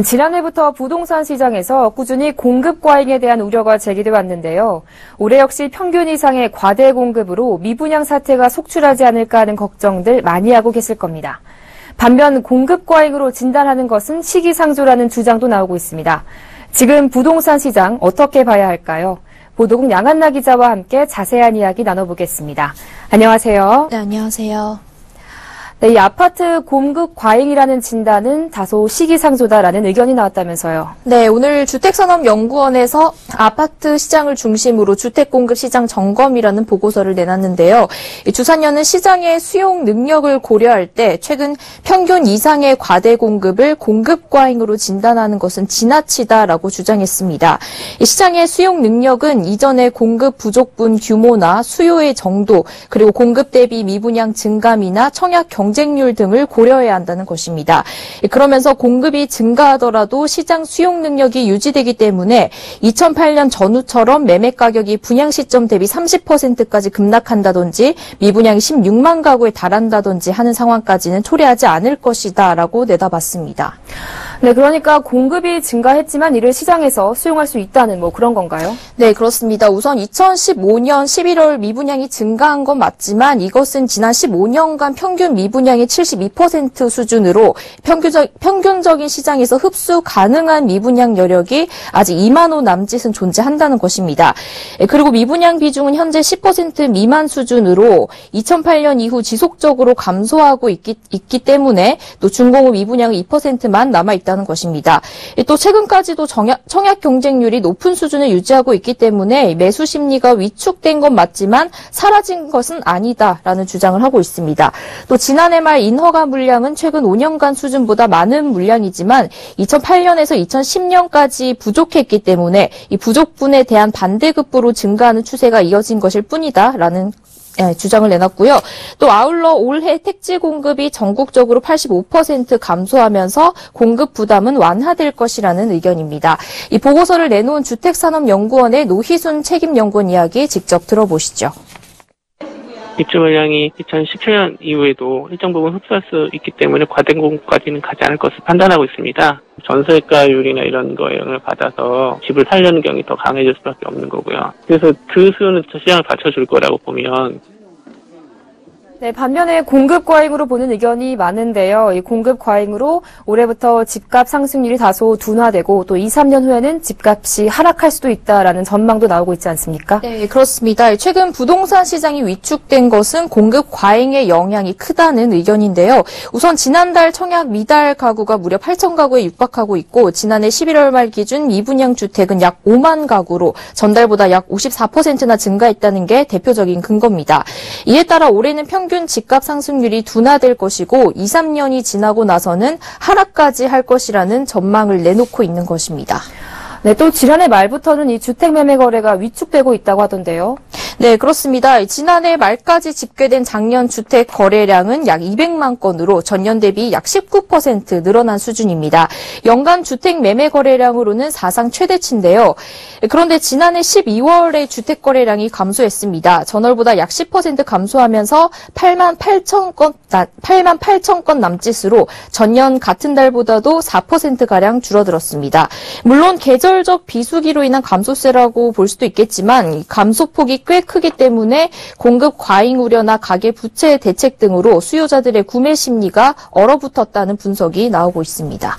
지난해부터 부동산 시장에서 꾸준히 공급 과잉에 대한 우려가 제기돼 왔는데요. 올해 역시 평균 이상의 과대 공급으로 미분양 사태가 속출하지 않을까 하는 걱정들 많이 하고 계실 겁니다. 반면 공급 과잉으로 진단하는 것은 시기상조라는 주장도 나오고 있습니다. 지금 부동산 시장 어떻게 봐야 할까요? 보도국 양한나 기자와 함께 자세한 이야기 나눠보겠습니다. 안녕하세요. 네, 안녕하세요. 네, 이 아파트 공급 과잉이라는 진단은 다소 시기상조다라는 의견이 나왔다면서요. 네, 오늘 주택산업연구원에서 아파트 시장을 중심으로 주택공급 시장 점검이라는 보고서를 내놨는데요. 주산연은 시장의 수용 능력을 고려할 때 최근 평균 이상의 과대 공급을 공급 과잉으로 진단하는 것은 지나치다라고 주장했습니다. 이 시장의 수용 능력은 이전의 공급 부족분 규모나 수요의 정도, 그리고 공급 대비 미분양 증감이나 청약 경쟁률 등을 고려해야 한다는 것입니다. 그러면서 공급이 증가하더라도 시장 수용 능력이 유지되기 때문에 2008년 전후처럼 매매 가격이 분양 시점 대비 30%까지 급락한다든지 미분양이 16만 가구에 달한다든지 하는 상황까지는 초래하지 않을 것이다라고 내다봤습니다. 네, 그러니까 공급이 증가했지만 이를 시장에서 수용할 수 있다는 그런 건가요? 네, 그렇습니다. 우선 2015년 11월 미분양이 증가한 건 맞지만 이것은 지난 15년간 평균 미분양의 72% 수준으로 평균적인 시장에서 흡수 가능한 미분양 여력이 아직 2만 호 남짓은 존재한다는 것입니다. 그리고 미분양 비중은 현재 10% 미만 수준으로 2008년 이후 지속적으로 감소하고 있기 때문에 또 준공후 미분양은 2%만 남아있다는 것입니다. 또 최근까지도 청약 경쟁률이 높은 수준을 유지하고 있기 때문에 매수 심리가 위축된 건 맞지만 사라진 것은 아니다라는 주장을 하고 있습니다. 또 지난해 말 인허가 물량은 최근 5년간 수준보다 많은 물량이지만 2008년에서 2010년까지 부족했기 때문에 이 부족분에 대한 반대급부로 증가하는 추세가 이어진 것일 뿐이다라는 주장을 내놨고요. 또 아울러 올해 택지 공급이 전국적으로 85% 감소하면서 공급 부담은 완화될 것이라는 의견입니다. 이 보고서를 내놓은 주택산업연구원의 노희순 책임연구원 이야기 직접 들어보시죠. 입주 물량이 2017년 이후에도 일정 부분 흡수할 수 있기 때문에 과대 공급까지는 가지 않을 것을 판단하고 있습니다. 전세가율이나 이런 거에 영향을 받아서 집을 살려는 경향이 더 강해질 수밖에 없는 거고요. 그래서 그 수요는 시장을 받쳐줄 거라고 보면. 네, 반면에 공급 과잉으로 보는 의견이 많은데요. 이 공급 과잉으로 올해부터 집값 상승률이 다소 둔화되고 또 2, 3년 후에는 집값이 하락할 수도 있다라는 전망도 나오고 있지 않습니까? 네, 그렇습니다. 최근 부동산 시장이 위축된 것은 공급 과잉의 영향이 크다는 의견인데요. 우선 지난달 청약 미달 가구가 무려 8천 가구에 육박하고 있고 지난해 11월 말 기준 미분양 주택은 약 5만 가구로 전달보다 약 54%나 증가했다는 게 대표적인 근거입니다. 이에 따라 올해는 평균 집값 상승률이 둔화될 것이고 2, 3년이 지나고 나서는 하락까지 할 것이라는 전망을 내놓고 있는 것입니다. 네, 또 지난해 말부터는 이 주택 매매 거래가 위축되고 있다고 하던데요. 네, 그렇습니다. 지난해 말까지 집계된 작년 주택 거래량은 약 200만 건으로 전년 대비 약 19% 늘어난 수준입니다. 연간 주택 매매 거래량으로는 사상 최대치인데요. 그런데 지난해 12월에 주택 거래량이 감소했습니다. 전월보다 약 10% 감소하면서 8만 8천 건 남짓으로 전년 같은 달보다도 4%가량 줄어들었습니다. 물론 계절적 비수기로 인한 감소세라고 볼 수도 있겠지만 감소폭이 꽤 크기 때문에 공급 과잉 우려나 가계 부채 대책 등으로 수요자들의 구매 심리가 얼어붙었다는 분석이 나오고 있습니다.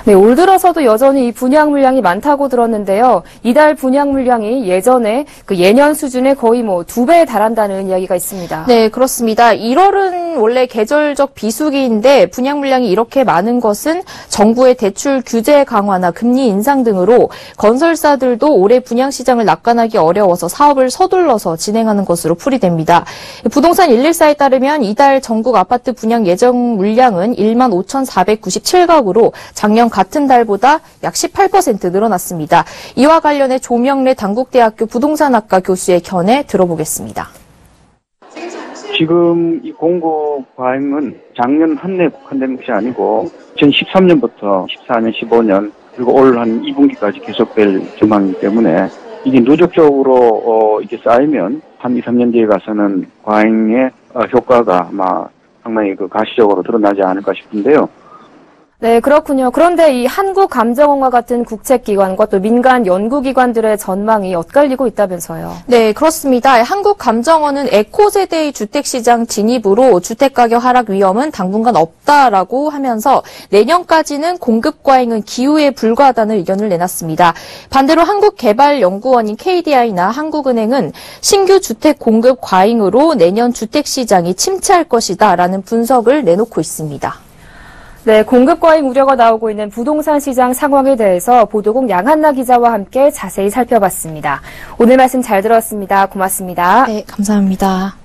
네, 올 들어서도 여전히 이 분양 물량이 많다고 들었는데요. 이달 분양 물량이 예전에 예년 수준에 거의 2배에 달한다는 이야기가 있습니다. 네, 그렇습니다. 1월은 원래 계절적 비수기인데 분양 물량이 이렇게 많은 것은 정부의 대출 규제 강화나 금리 인상 등으로 건설사들도 올해 분양 시장을 낙관하기 어려워서 사업을 서둘러서 진행하는 것으로 풀이됩니다. 부동산 114에 따르면 이달 전국 아파트 분양 예정 물량은 1만 5,497가구로 작년 같은 달보다 약 18% 늘어났습니다. 이와 관련해 조명래 단국대학교 부동산학과 교수의 견해 들어보겠습니다. 지금 이 공급 과잉은 작년 한 해 국한된 것이 아니고 2013년부터 14년, 15년 그리고 올 한 2분기까지 계속될 전망이기 때문에 이게 누적적으로 이게 쌓이면 한 2, 3년 뒤에 가서는 과잉의 효과가 아마 상당히 가시적으로 드러나지 않을까 싶은데요. 네, 그렇군요. 그런데 이 한국감정원과 같은 국책기관과 또 민간 연구기관들의 전망이 엇갈리고 있다면서요. 네, 그렇습니다. 한국감정원은 에코세대의 주택시장 진입으로 주택가격 하락 위험은 당분간 없다라고 하면서 내년까지는 공급 과잉은 기우에 불과하다는 의견을 내놨습니다. 반대로 한국개발연구원인 KDI나 한국은행은 신규 주택 공급 과잉으로 내년 주택시장이 침체할 것이다라는 분석을 내놓고 있습니다. 네, 공급 과잉 우려가 나오고 있는 부동산 시장 상황에 대해서 보도국 양한나 기자와 함께 자세히 살펴봤습니다. 오늘 말씀 잘 들었습니다. 고맙습니다. 네, 감사합니다.